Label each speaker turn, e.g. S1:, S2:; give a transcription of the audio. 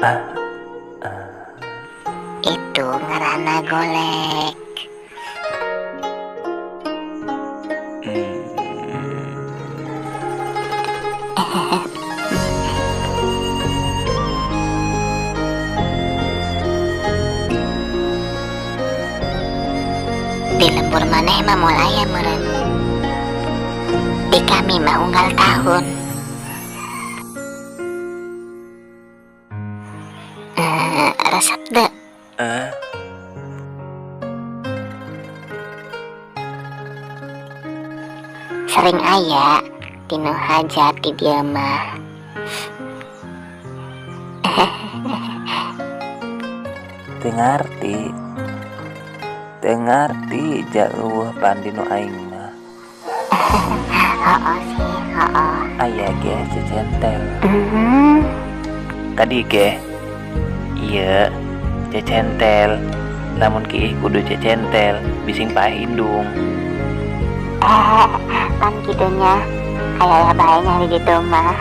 S1: Ah, ah,
S2: Itu ngaranna golek. Di lembur maneh mah mulai ya meureun. Di kami mah unggal tahun. Resep deh.
S1: ah.
S2: Sering aya tinu hajat di dieu mah.
S1: Tengarti jauh pandino aing mah.
S2: Hooh sih, hooh.
S1: Aya ge cecentel.
S2: Mhm.
S1: Tadi ge iya cecentel. Lamun kiih kudu cecentel bising paeh hidung.
S2: Kan gitunya. Aya bae nya di ditu mah.